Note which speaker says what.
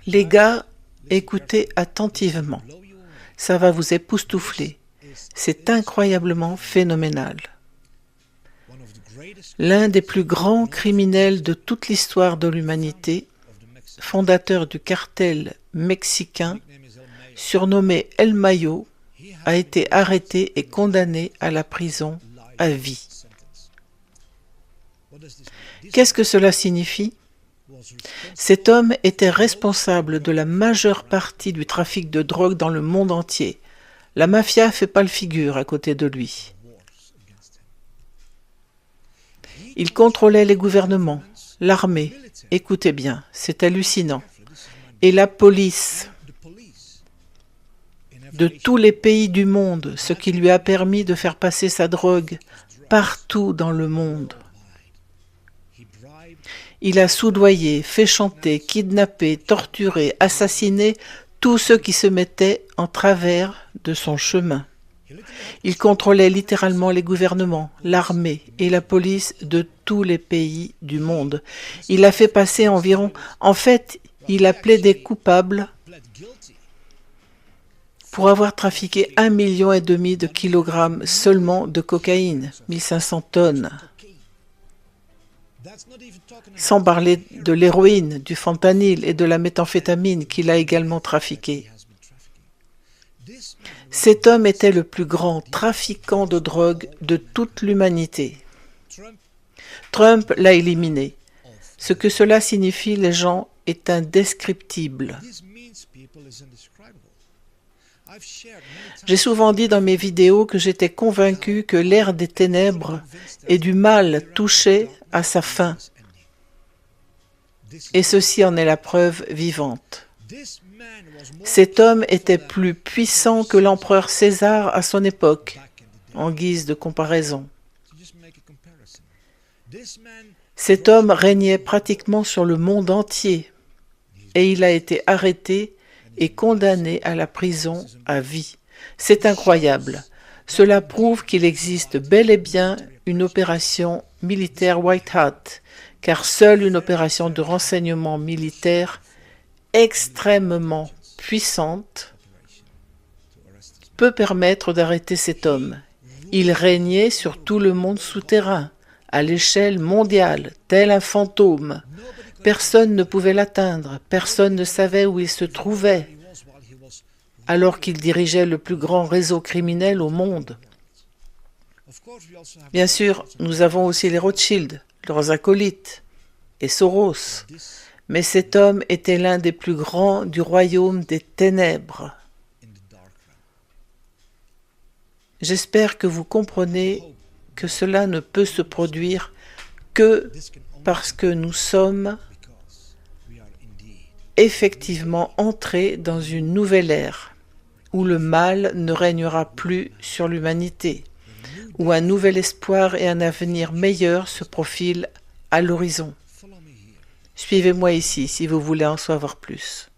Speaker 1: Les gars, écoutez attentivement. Ça va vous époustoufler. C'est incroyablement phénoménal. L'un des plus grands criminels de toute l'histoire de l'humanité, fondateur du cartel mexicain, surnommé El Mayo, a été arrêté et condamné à la prison à vie. Qu'est-ce que cela signifie? Cet homme était responsable de la majeure partie du trafic de drogue dans le monde entier. La mafia fait pâle figure à côté de lui. Il contrôlait les gouvernements, l'armée, écoutez bien, c'est hallucinant, et la police de tous les pays du monde, ce qui lui a permis de faire passer sa drogue partout dans le monde. Il a soudoyé, fait chanter, kidnappé, torturé, assassiné tous ceux qui se mettaient en travers de son chemin. Il contrôlait littéralement les gouvernements, l'armée et la police de tous les pays du monde. Il a fait passer environ... En fait, il a plaidé coupable pour avoir trafiqué 1,5 million de kilogrammes seulement de cocaïne, 1500 tonnes. Sans parler de l'héroïne, du fentanyl et de la méthamphétamine qu'il a également trafiqué. Cet homme était le plus grand trafiquant de drogue de toute l'humanité. Trump l'a éliminé. Ce que cela signifie, les gens, est indescriptible. J'ai souvent dit dans mes vidéos que j'étais convaincu que l'ère des ténèbres et du mal touchait à sa fin. Et ceci en est la preuve vivante. Cet homme était plus puissant que l'empereur César à son époque, en guise de comparaison. Cet homme régnait pratiquement sur le monde entier et il a été arrêté et condamné à la prison à vie. C'est incroyable. Cela prouve qu'il existe bel et bien une opération militaire White Hat, car seule une opération de renseignement militaire extrêmement puissante peut permettre d'arrêter cet homme. Il régnait sur tout le monde souterrain, à l'échelle mondiale, tel un fantôme. Personne ne pouvait l'atteindre, personne ne savait où il se trouvait, alors qu'il dirigeait le plus grand réseau criminel au monde. Bien sûr, nous avons aussi les Rothschild, leurs acolytes, et Soros, mais cet homme était l'un des plus grands du royaume des ténèbres. J'espère que vous comprenez que cela ne peut se produire que parce que nous sommes effectivement entrés dans une nouvelle ère, où le mal ne régnera plus sur l'humanité, où un nouvel espoir et un avenir meilleur se profilent à l'horizon. Suivez-moi ici si vous voulez en savoir plus.